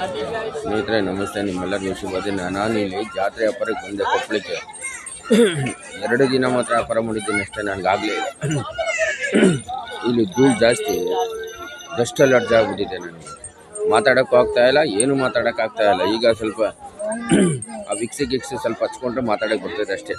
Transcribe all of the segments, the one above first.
ಸ್ನೇಹಿತರೆ ನಮಸ್ತೆ, ನಿಮ್ಮೆಲ್ಲರಿಗೂ ಶುಭ ದಿನ. ನಾನು ಇಲ್ಲಿ ಜಾತ್ರೆ ವ್ಯಾಪಾರಕ್ಕೆ ಬಂದೆ ಕೊಪ್ಪಳಕ್ಕೆ. 2 ದಿನ ಮಾತ್ರ ವ್ಯಾಪಾರ ಮಾಡಿದ್ದೀನಿ ಅಷ್ಟೇ. ನನಗಾಗಲೇ ಇಲ್ಲಿ ಧೂಳು ಜಾಸ್ತಿ, ಡಸ್ಟ್ ಅಲರ್ಜಿ ಆಗ್ಬಿಟ್ಟಿದೆ. ನನಗೆ ಮಾತಾಡೋಕ್ಕೂ ಆಗ್ತಾಯಿಲ್ಲ, ಏನು ಮಾತಾಡೋಕ್ಕಾಗ್ತಾಯಿಲ್ಲ. ಈಗ ಸ್ವಲ್ಪ ಆ ವಿಕ್ಸಿ ಸ್ವಲ್ಪ ಹಚ್ಕೊಂಡ್ರೆ ಮಾತಾಡೋಕ್ಕೆ ಬರ್ತದೆ ಅಷ್ಟೇ.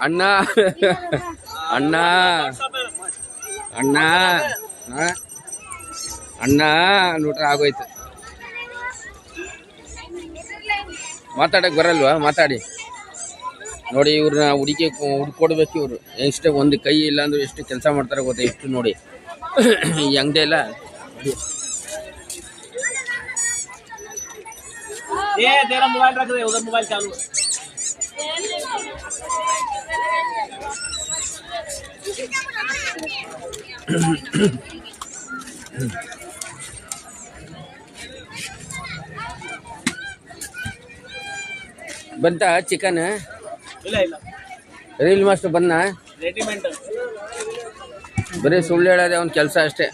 ಅಣ್ಣ ಅಣ್ಣ ಅಣ್ಣ ಅಣ್ಣ ನೋಡ್ರೆ ಆಗೋಯ್ತು. ಮಾತಾಡಕ್ಕೆ ಬರಲ್ವಾ? ಮಾತಾಡಿ ನೋಡಿ. ಇವ್ರನ್ನ ಹುಡ್ಕೊಡ್ಬೇಕು. ಇವರು ಎಷ್ಟು ಒಂದು ಕೈ ಇಲ್ಲ ಅಂದ್ರೆ ಎಷ್ಟು ಕೆಲಸ ಮಾಡ್ತಾರೆ ಗೊತ್ತಾ? ಎಷ್ಟು ನೋಡಿ ಈ ಅಂಗಡಿ ಎಲ್ಲ. तेरा मोबाइल रख दे, उधर मोबाइल चालू है। ಬಂತಾ ಚಿಕನ್? ಇಲ್ಲ ಇಲ್ಲ, ರೀಲ್ ಮಾಸ್ಟರ್ ಬಂದ. ರೆಡಿಮೆಂಟ್ ಬರೀ ಸುಳ್ಳು ಹೇಳೋದೇ ಒಂದು ಕೆಲಸ ಅಷ್ಟೇ.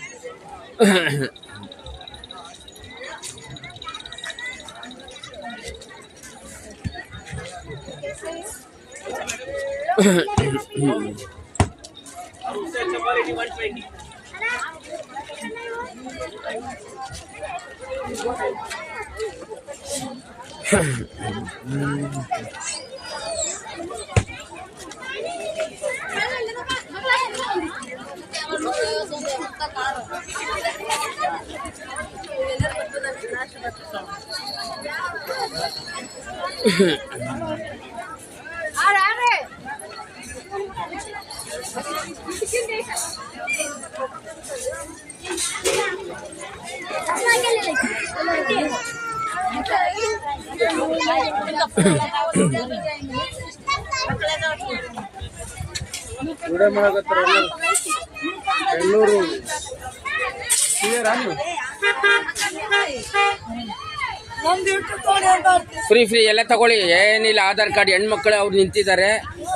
ಫ್ರೀ ಎಲ್ಲ ತಗೊಳ್ಳಿ, ಏನಿಲ್ಲ. ಆಧಾರ್ ಕಾರ್ಡ್, ಹೆಣ್ಮಕ್ಳು ಅವ್ರು ನಿಂತಿದ್ದಾರೆ,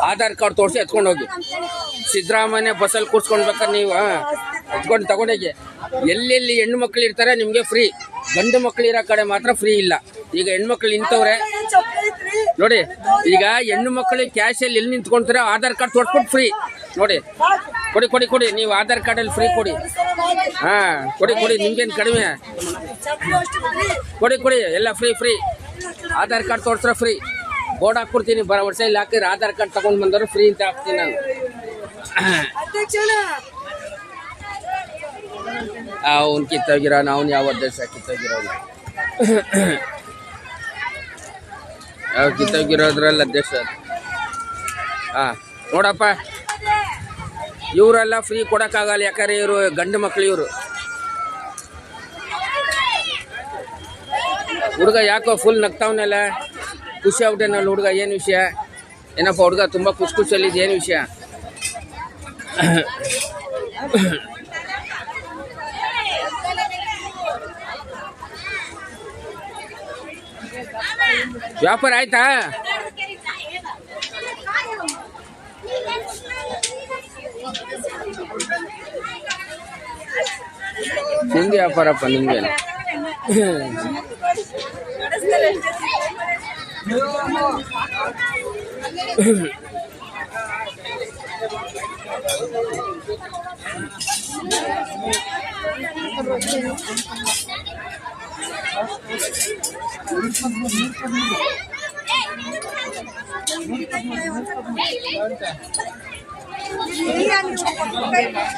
ಆಧಾರ್ ಕಾರ್ಡ್ ತೋರಿಸಿ ಎತ್ಕೊಂಡು ಹೋಗಿ. ಸಿದ್ದರಾಮಯ್ಯ ಬಸ್ಸಲ್ಲಿ ಕೂರ್ಸ್ಕೊಳ್ಬೇಕಾದ್ರೆ ನೀವು ಎತ್ಕೊಂಡು ತಗೊಂಡೋಗಿ. ಎಲ್ಲೆಲ್ಲಿ ಹೆಣ್ಣು ಮಕ್ಳು ಇರ್ತಾರೆ ನಿಮಗೆ ಫ್ರೀ, ಗಂಡು ಮಕ್ಳು ಇರೋ ಕಡೆ ಮಾತ್ರ ಫ್ರೀ ಇಲ್ಲ. ಈಗ ಹೆಣ್ಮಕ್ಳು ನಿಂತವ್ರೆ ನೋಡಿ. ಈಗ ಹೆಣ್ಣು ಮಕ್ಕಳು ಕ್ಯಾಶಲ್ಲಿ ಎಲ್ಲಿ ನಿಂತ್ಕೊಂತಾರೆ ಆಧಾರ್ ಕಾರ್ಡ್ ತೋರಿಸ್ಬಿಟ್ಟು ಫ್ರೀ ನೋಡಿ. ಕೊಡಿ ಕೊಡಿ ಕೊಡಿ, ನೀವು ಆಧಾರ್ ಕಾರ್ಡಲ್ಲಿ ಫ್ರೀ ಕೊಡಿ. ಹಾಂ ಕೊಡಿ ಕೊಡಿ, ನಿಮ್ಗೇನು ಕಡಿಮೆ? ಕೊಡಿ ಕೊಡಿ, ಎಲ್ಲ ಫ್ರೀ. ಆಧಾರ್ ಕಾರ್ಡ್ ತೋರಿಸ್ರೆ ಫ್ರೀ. ಬೋರ್ಡ್ ಹಾಕ್ಕೊಡ್ತೀನಿ, ವರ್ಷ ಇಲ್ಲಿ ಹಾಕಿದ್ರೆ ಆಧಾರ್ ಕಾರ್ಡ್ ತಗೊಂಡು ಬಂದವರು ಫ್ರೀ ಅಂತ ಹಾಕ್ತೀನಿ ನಾನು. ಅವ್ನು ಕಿತ್ತೋಗಿರೋನು, ಅವ್ನು ಯಾವ ದೇಶ ಕಿತ್ತೋಗಿರೋನು? ಯಾವ ಕಿತ್ತೋಗಿರೋದ್ರಲ್ಲ ಅಧ್ಯಕ್ಷ. ನೋಡಪ್ಪ, ಇವರೆಲ್ಲ ಫ್ರೀ ಕೊಡೋಕ್ಕಾಗಲ್ಲ, ಯಾಕಂದ್ರೆ ಇವರು ಗಂಡು ಮಕ್ಳು. ಇವರು ಹುಡುಗ ಯಾಕೋ ಫುಲ್ ನಗ್ತಾವನೆಲ್ಲ, ಖುಷಿ ಆಗ್ಬಿಟ್ಟೆನಲ್ಲ ಹುಡುಗ. ಏನು ವಿಷಯ? ಏನಪ್ಪ ಹುಡುಗ ತುಂಬ ಖುಷಿಯಲ್ಲಿದ್ದು, ಏನು ವಿಷಯ? ವ್ಯಾಪಾರ ಆಯ್ತಾ? ನಿಂಗೆ ವ್ಯಾಪಾರಪ್ಪ, ನಿಮ್ಗೇನು?